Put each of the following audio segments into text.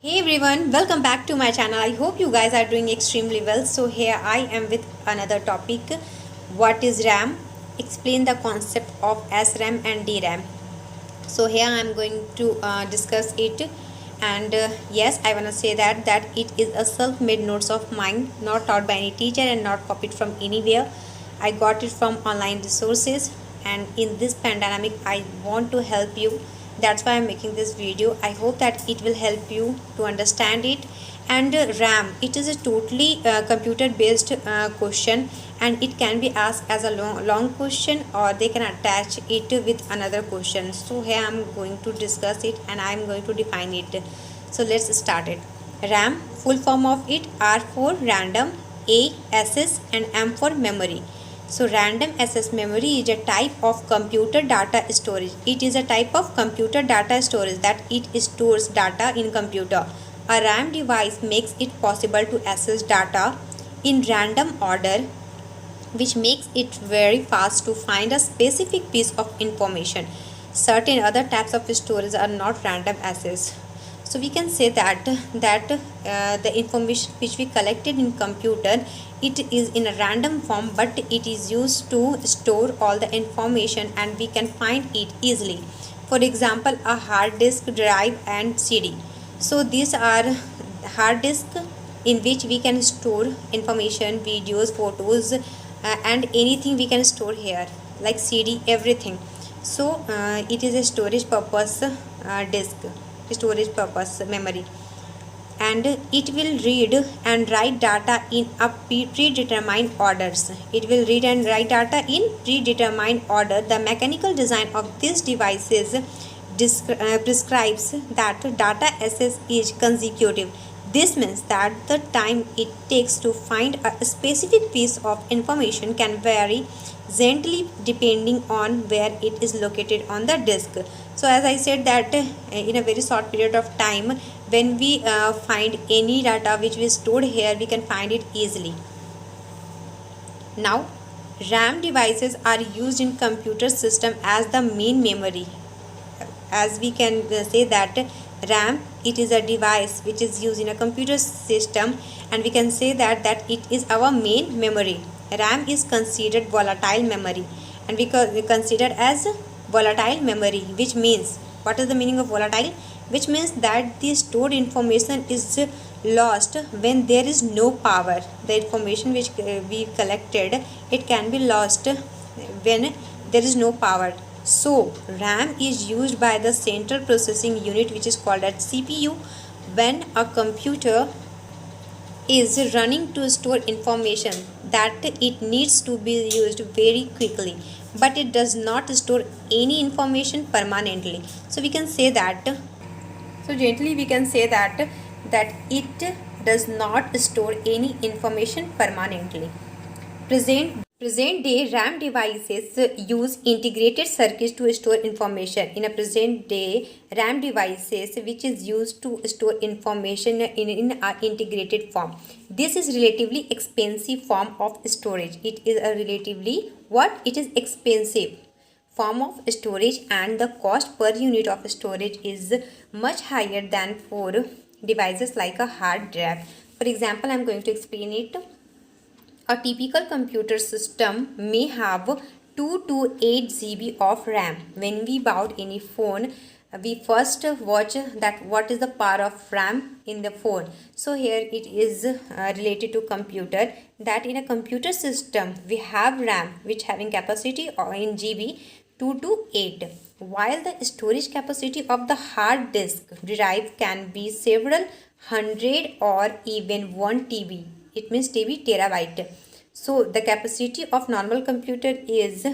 Hey everyone, welcome back to my channel. I hope you guys are doing extremely well. So here I am with another topic. What is RAM? Explain the concept of SRAM and DRAM. So here I am going to discuss it. And yes, I want to say that it is a self-made notes of mine, not taught by any teacher and not copied from anywhere. I got it from online resources, and in this pandemic I want to help you. That's why I'm making this video. I hope that it will help you to understand it. And RAM, it is a totally computer based question, and it can be asked as a long question, or they can attach it with another question. So here I'm going to discuss it and I'm going to define it. So let's start it. RAM, full form of it: R for random, A access, and M for memory. So random access memory is a type of computer data storage. It is a type of computer data storage that it stores data in computer. A RAM device makes it possible to access data in random order, which makes it very fast to find a specific piece of information. Certain other types of storage are not random access. So we can say that the information which we collected in computer, it is in a random form, but it is used to store all the information and we can find it easily. For example, a hard disk, drive, and CD. So these are hard disk in which we can store information, videos, photos, and anything we can store here, like CD, everything. So it is a storage purpose disk, storage purpose memory, and it will read and write data in a predetermined orders. It will read and write data in predetermined order. The mechanical design of these devices prescribes that data access is consecutive. This means that the time it takes to find a specific piece of information can vary gently depending on where it is located on the disk. So as I said that in a very short period of time, when we find any data which we stored here, we can find it easily. Now, RAM devices are used in computer system as the main memory. As we can say that RAM, it is a device which is used in a computer system, and we can say that it is our main memory. RAM is considered volatile memory, and we consider as volatile memory, which means, what is the meaning of volatile? Which means that the stored information is lost when there is no power. The information which we collected, it can be lost when there is no power. So RAM is used by the central processing unit, which is called as CPU, when a computer is running to store information that it needs to be used very quickly, but it does not store any information permanently. So we can say that, so gently we can say that it does not store any information permanently. Present day RAM devices use integrated circuits to store information. In a present day RAM devices which is used to store information in an integrated form. This is relatively expensive form of storage. It is a relatively what? It is expensive form of storage, and the cost per unit of storage is much higher than for devices like a hard drive. For example, I am going to explain it. A typical computer system may have 2 to 8 GB of RAM. When we bought any phone, we first watch that what is the power of RAM in the phone. So here it is related to computer, that in a computer system we have RAM which having capacity in GB 2 to 8, while the storage capacity of the hard disk drive can be several hundred or even 1 TB. It means TB, terabyte. So the capacity of normal computer is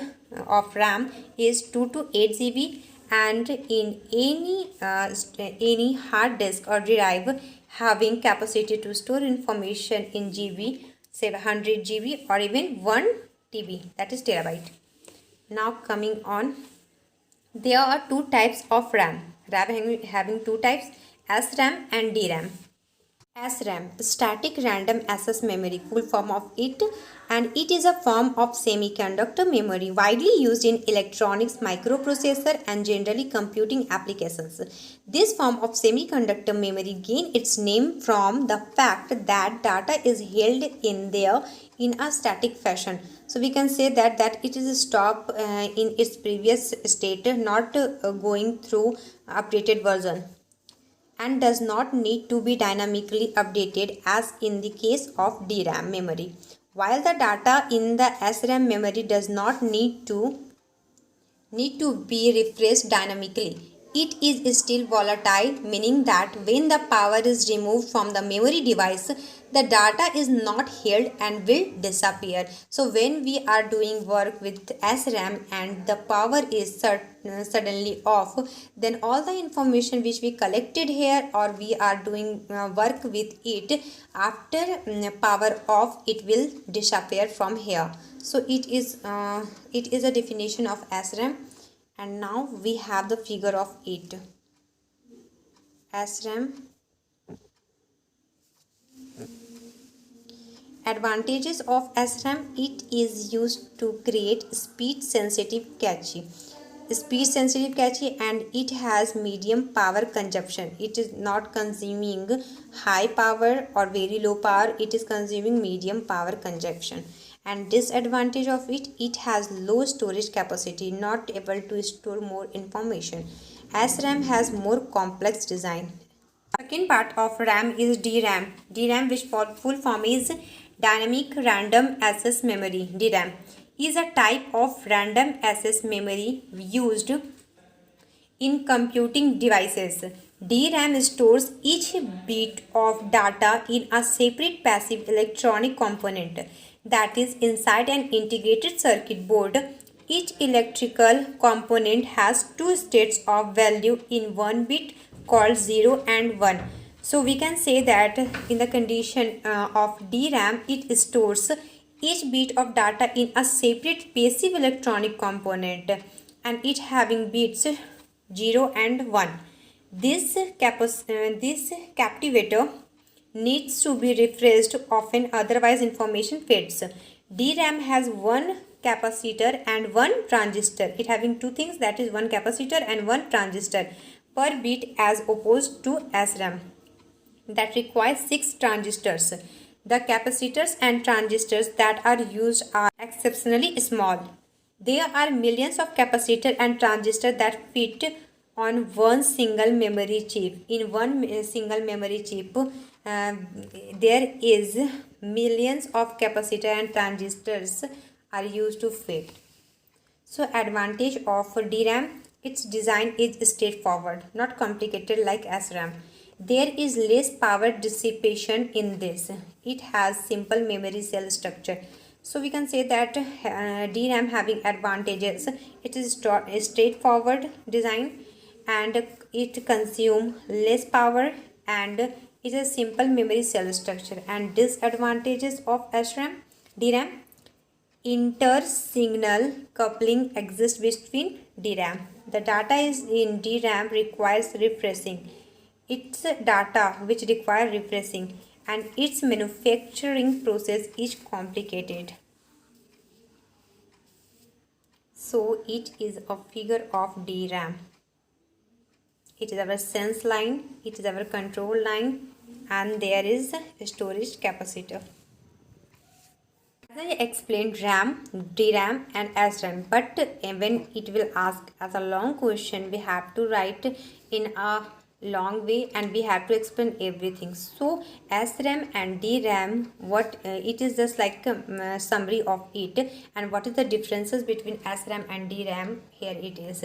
of RAM is 2 to 8 GB, and in any hard disk or drive having capacity to store information in GB, say 100 GB or even 1 TB, that is terabyte. Now coming on, there are two types of RAM. RAM having two types, SRAM and DRAM. SRAM, static random access memory, full form of it, and it is a form of semiconductor memory widely used in electronics, microprocessor, and generally computing applications. This form of semiconductor memory gained its name from the fact that data is held in there in a static fashion. So we can say that it is stopped in its previous state, not going through updated version, and does not need to be dynamically updated as in the case of DRAM memory. While the data in the SRAM memory does not need to be refreshed dynamically. It is still volatile, meaning that when the power is removed from the memory device, the data is not held and will disappear. So when we are doing work with SRAM and the power is suddenly off, then all the information which we collected here, or we are doing work with it, after power off, it will disappear from here. So it is a definition of SRAM. And now we have the figure of it. SRAM. Advantages of SRAM: it is used to create speed sensitive cache. And it has medium power consumption. It is not consuming high power or very low power. It is consuming medium power consumption. And disadvantage of it has low storage capacity, not able to store more information. SRAM has more complex design. Second part of RAM is DRAM. DRAM, which full form is Dynamic Random Access Memory. DRAM is a type of random access memory used in computing devices. DRAM stores each bit of data in a separate passive electronic component that is inside an integrated circuit board. Each electrical component has two states of value in one bit called 0 and 1. So we can say that in the condition of DRAM, it stores each bit of data in a separate passive electronic component, and it having bits 0 and 1. This captivator needs to be refreshed often, otherwise information fades. DRAM has one capacitor and one transistor. It having two things, that is one capacitor and one transistor per bit, as opposed to SRAM that requires 6 transistors. The capacitors and transistors that are used are exceptionally small. There are millions of capacitors and transistors that fit on one single memory chip. In one single memory chip, there is millions of capacitors and transistors are used to fit. So advantage of DRAM: its design is straightforward, not complicated like SRAM. There is less power dissipation in this. It has simple memory cell structure. So we can say that DRAM having advantages. It is straightforward design, and it consume less power, and it is a simple memory cell structure. And disadvantages of SRAM, DRAM: inter-signal coupling exists between DRAM. The data is in DRAM requires refreshing. Its data which require refreshing, and its manufacturing process is complicated. So it is a figure of DRAM. It is our sense line, it is our control line, and there is a storage capacitor. As I explained RAM, DRAM and SRAM, but when it will ask as a long question, we have to write in a long way and we have to explain everything. So SRAM and DRAM, what it is just like a summary of it, and what is the differences between SRAM and DRAM. Here it is.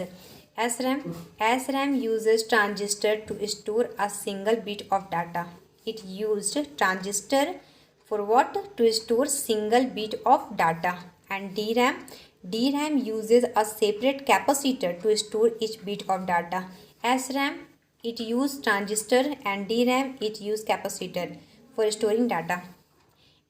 SRAM uses transistor to store a single bit of data. It used transistor for what? To store single bit of data. And DRAM uses a separate capacitor to store each bit of data. SRAM, it use transistor, and DRAM, it use capacitor for storing data.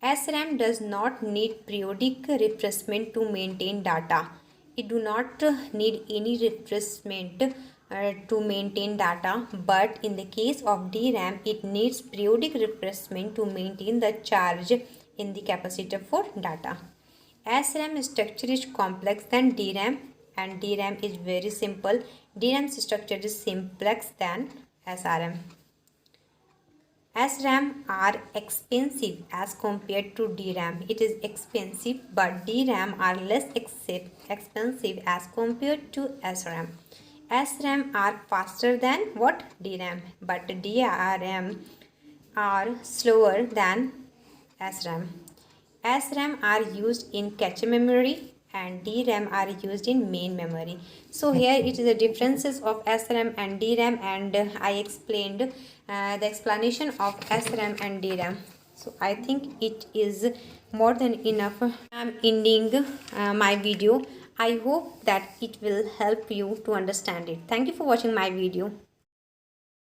SRAM does not need periodic refreshment to maintain data. It do not need any refreshment to maintain data, but in the case of DRAM, it needs periodic refreshment to maintain the charge in the capacitor for data. SRAM structure is complex than DRAM, and DRAM is very simple. DRAM structure is simplex than SRAM. SRAM are expensive as compared to DRAM. It is expensive, but DRAM are less expensive as compared to SRAM. SRAM are faster than what? DRAM, but DRAM are slower than SRAM. SRAM are used in cache memory and DRAM are used in main memory. So here it is the differences of SRAM and DRAM, and I explained the explanation of SRAM and DRAM. So I think it is more than enough. I'm ending my video. I hope that it will help you to understand it. Thank you for watching my video.